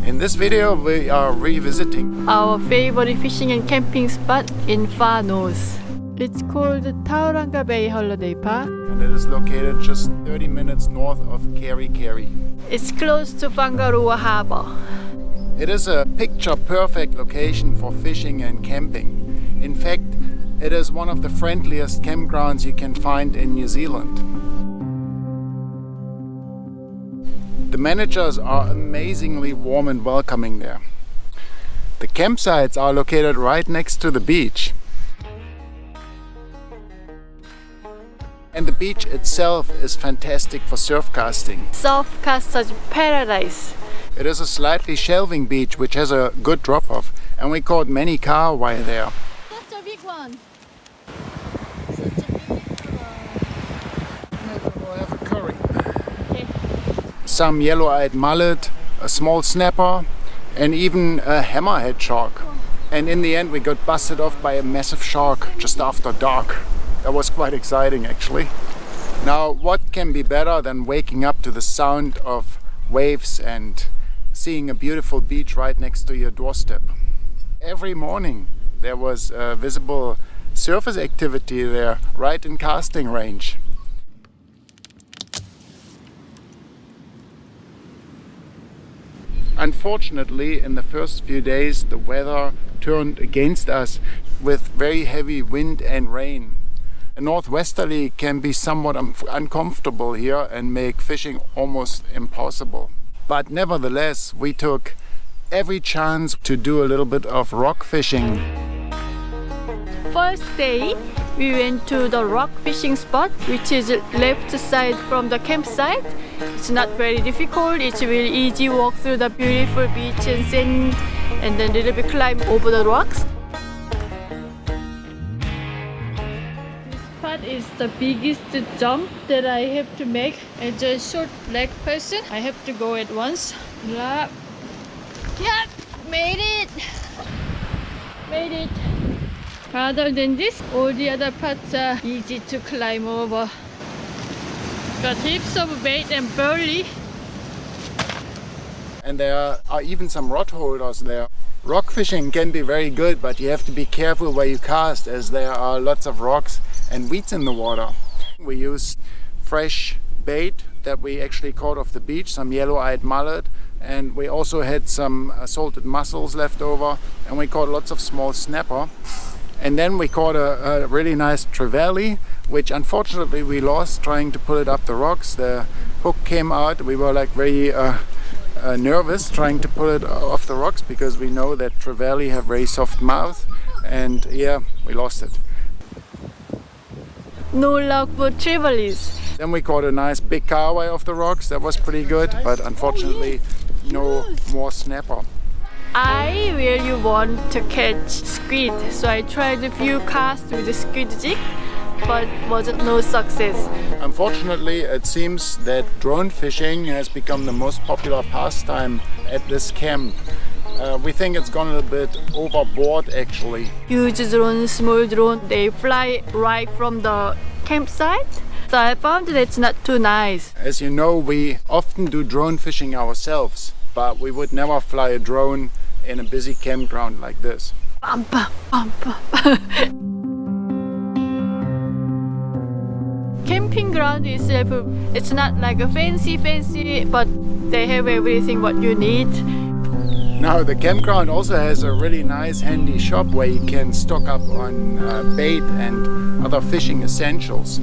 In this video we are revisiting our favorite fishing and camping spot in far north. It's called the Tauranga Bay Holiday Park. and it is located just 30 minutes north of Kerikeri. It's close to Whangaroa Harbour. It is a picture-perfect location for fishing and camping. In fact, it is one of the friendliest campgrounds you can find in New Zealand. The managers are amazingly warm and welcoming there. The campsites are located right next to the beach. And the beach itself is fantastic for surfcasting. Surfcasting paradise. It is a slightly shelving beach which has a good drop-off, and we caught many kahawai there. Such a big one. Maybe we'll have a curry. Okay. Some yellow-eyed mullet, a small snapper, and even a hammerhead shark. And in the end we got busted off by a massive shark just after dark. That was quite exciting actually. Now what can be better than waking up to the sound of waves and seeing a beautiful beach right next to your doorstep. Every morning there was visible surface activity there right in casting range. Unfortunately, in the first few days the weather turned against us with very heavy wind and rain. A northwesterly can be somewhat uncomfortable here and make fishing almost impossible. But nevertheless, we took every chance to do a little bit of rock fishing. First day, we went to the rock fishing spot, which is left side from the campsite. It's not very difficult. It's really easy walk through the beautiful beach and sand, and then a little bit climb over the rocks. Is the biggest jump that I have to make. As a short leg person, I have to go at once. Yeah, made it. Other than this, all the other parts are easy to climb over. Got heaps of bait and burley. And there are even some rod holders there. Rock fishing can be very good, but you have to be careful where you cast, as there are lots of rocks and weeds in the water. We used fresh bait that we actually caught off the beach, some yellow-eyed mullet, and we also had some salted mussels left over, and we caught lots of small snapper. And then we caught a really nice trevally, which unfortunately we lost trying to pull it up the rocks. The hook came out. We were like very nervous trying to pull it off the rocks, because we know that trevally have very soft mouth, and yeah, we lost it. No luck for Trevallies. Then we caught a nice big Kahawai off the rocks. That was pretty good, but unfortunately no more snapper. I really want to catch squid, so I tried a few casts with the squid jig, but wasn't no success. Unfortunately, it seems that drone fishing has become the most popular pastime at this camp. We think it's gone a little bit overboard actually. Huge drone, small drone, they fly right from the campsite. So I found that it's not too nice. As you know, we often do drone fishing ourselves, but we would never fly a drone in a busy campground like this. Bum, bum, bum, bum. Camping ground itself, it's not like a fancy, but they have everything what you need. Now the campground also has a really nice handy shop where you can stock up on bait and other fishing essentials.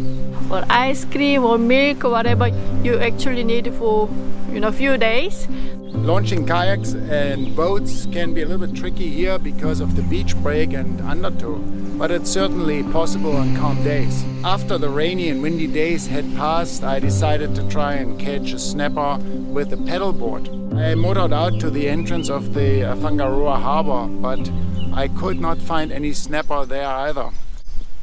Or ice cream or milk or whatever you actually need for a few days. Launching kayaks and boats can be a little bit tricky here because of the beach break and undertow, but it's certainly possible on calm days. After the rainy and windy days had passed, I decided to try and catch a snapper with a pedalboard. I motored out to the entrance of the Whangaroa Harbour, but I could not find any snapper there either.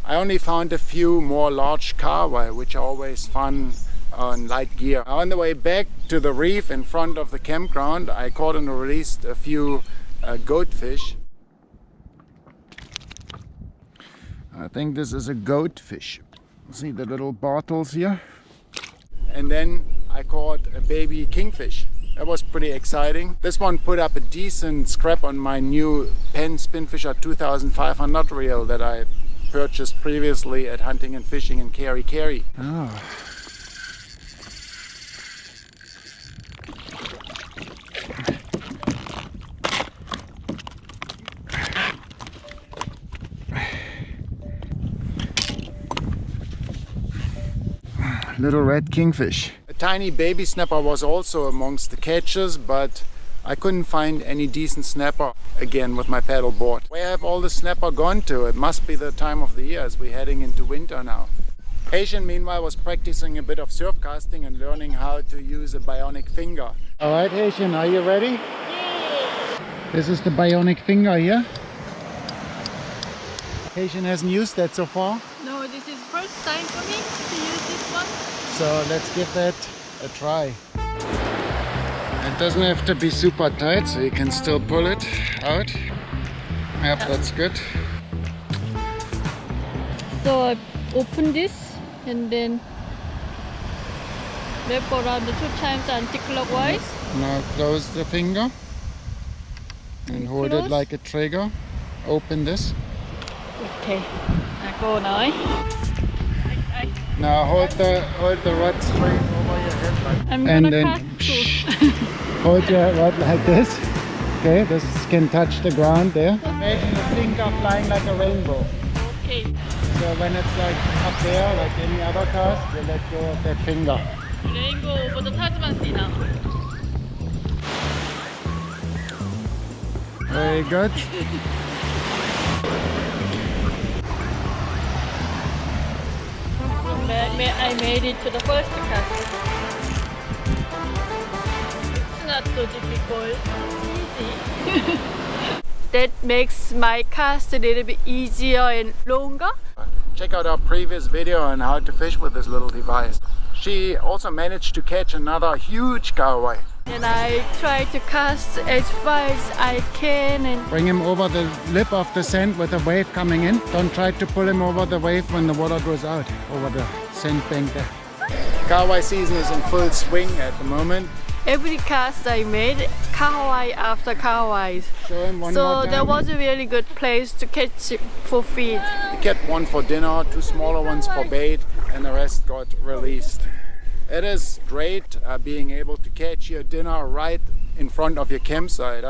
I only found a few more large kahawai, which are always fun on light gear. On the way back to the reef in front of the campground, I caught and released a few goatfish. I think this is a goatfish. See the little bottles here? And then I caught a baby kingfish. That was pretty exciting. This one put up a decent scrap on my new Penn Spinfisher 2500 reel that I purchased previously at Hunting and Fishing in Kerikeri. Oh. Little red kingfish. A tiny baby snapper was also amongst the catches, but I couldn't find any decent snapper again with my paddle board. Where have all the snapper gone to? It must be the time of the year as we're heading into winter now. Haitian meanwhile was practicing a bit of surf casting and learning how to use a Bionic Finger. Alright Haitian, are you ready? Yeah. This is the Bionic Finger here. Haitian hasn't used that so far. No, this is first time for me to use this one. So let's give that a try. It doesn't have to be super tight, so you can still pull it out. Yep, that's good. So I open this and then wrap around the 2 times anti-clockwise. Now close the finger and hold it like a trigger. Open this. Okay, I go now. Now hold the rod straight over your head like I'm and gonna then cast too. hold your rod like this. Okay, this can touch the ground there. Imagine the finger flying like a rainbow. Okay. So when it's like up there, like any other cast, you let go of that finger. Rainbow over the Tasman Sea now. Very good. I made it to the first cast. It's not so difficult, it's easy. That makes my cast a little bit easier and longer. Check out our previous video on how to fish with this little device. She also managed to catch another huge Kahawai. And I try to cast as far as I can and Bring him over the lip of the sand with a wave coming in. Don't try to pull him over the wave when the water goes out over the sandbank there. Kahawai season is in full swing at the moment. every cast I made, Kahawai after Kahawai. Show him one So more time. that was a really good place to catch for feed. We kept one for dinner, 2 smaller ones for bait, and the rest got released. It is great being able to catch your dinner right in front of your campsite.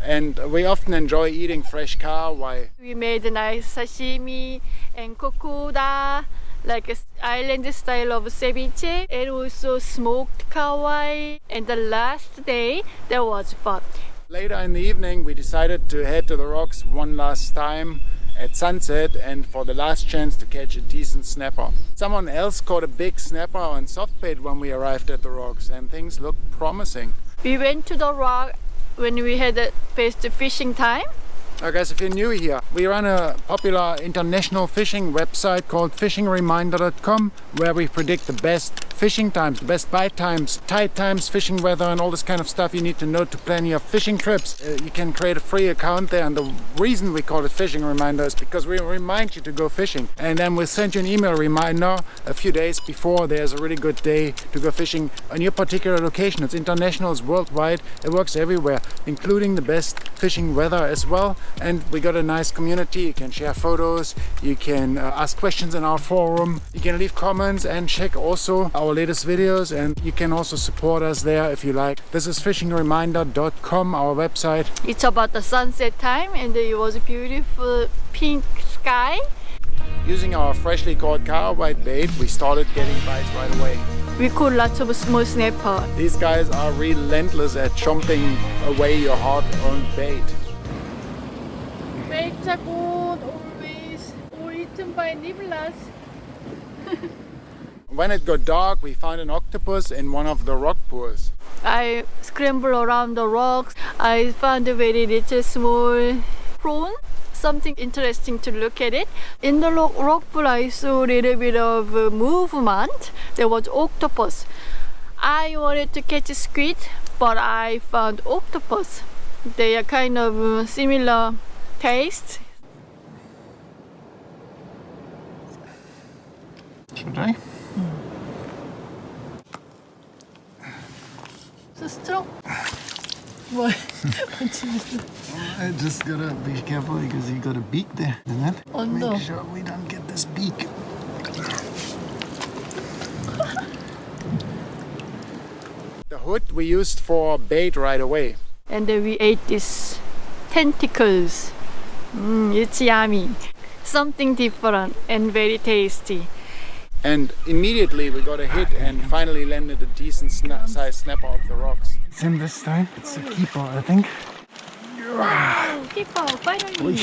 And we often enjoy eating fresh kahawai. We made a nice sashimi and kokuda, like an island style of ceviche, and also smoked kahawai. And the last day, that was fun. Later in the evening, we decided to head to the rocks one last time at sunset and for the last chance to catch a decent snapper. Someone else caught a big snapper on soft bait when we arrived at the rocks, and things looked promising. We went to the rock when we had a best fishing time. Guys, if you're new here, we run a popular international fishing website called Fishingreminder.com, where we predict the best fishing times, the best bite times, tide times, fishing weather, and all this kind of stuff you need to know to plan your fishing trips. You can create a free account there, and the reason we call it Fishing Reminder is because we remind you to go fishing, and then we'll send you an email reminder a few days before there's a really good day to go fishing on your particular location. It's international, it's worldwide, it works everywhere, including the best fishing weather as well. And we got a nice community. You can share photos, you can ask questions in our forum, you can leave comments and check also our latest videos, and you can also support us there if you like. This is fishingreminder.com, our website. It's about the sunset time and it was a beautiful pink sky. Using our freshly caught Kahawai bait, we started getting bites right away. We caught lots of small snapper. These guys are relentless at chomping away your hard-earned bait. Make the good always or eaten by nibbler's. When it got dark, we found an octopus in one of the rock pools. I scrambled around the rocks. I found a very little small prawn. Something interesting to look at it. In the rock pool, I saw a little bit of movement. There was octopus. I wanted to catch a squid, but I found octopus. They are kind of similar taste. Should I? So strong. What? I just gotta be careful because you got a beak there, isn't it? Oh no. Make sure we don't get this beak. The hood we used for bait right away. And then we ate these tentacles. It's yummy. Something different and very tasty. And immediately we got a hit and finally landed a decent sized snapper off the rocks. It's him this time. It's a keeper, I think. Oh, keeper, finally.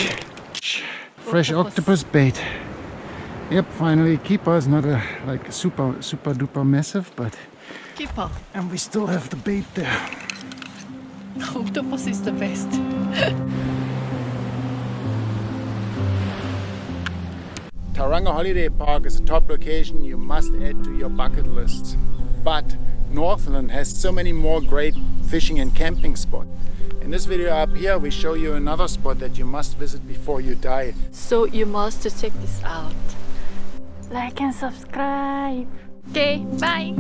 Fresh octopus bait. Yep, finally keeper is not a super duper massive, but Keeper. and we still have the bait there. Octopus is the best. Tauranga Holiday Park is a top location you must add to your bucket list. But Northland has so many more great fishing and camping spots. In this video up here we show you another spot that you must visit before you die. So you must check this out. Like and subscribe. Okay, bye.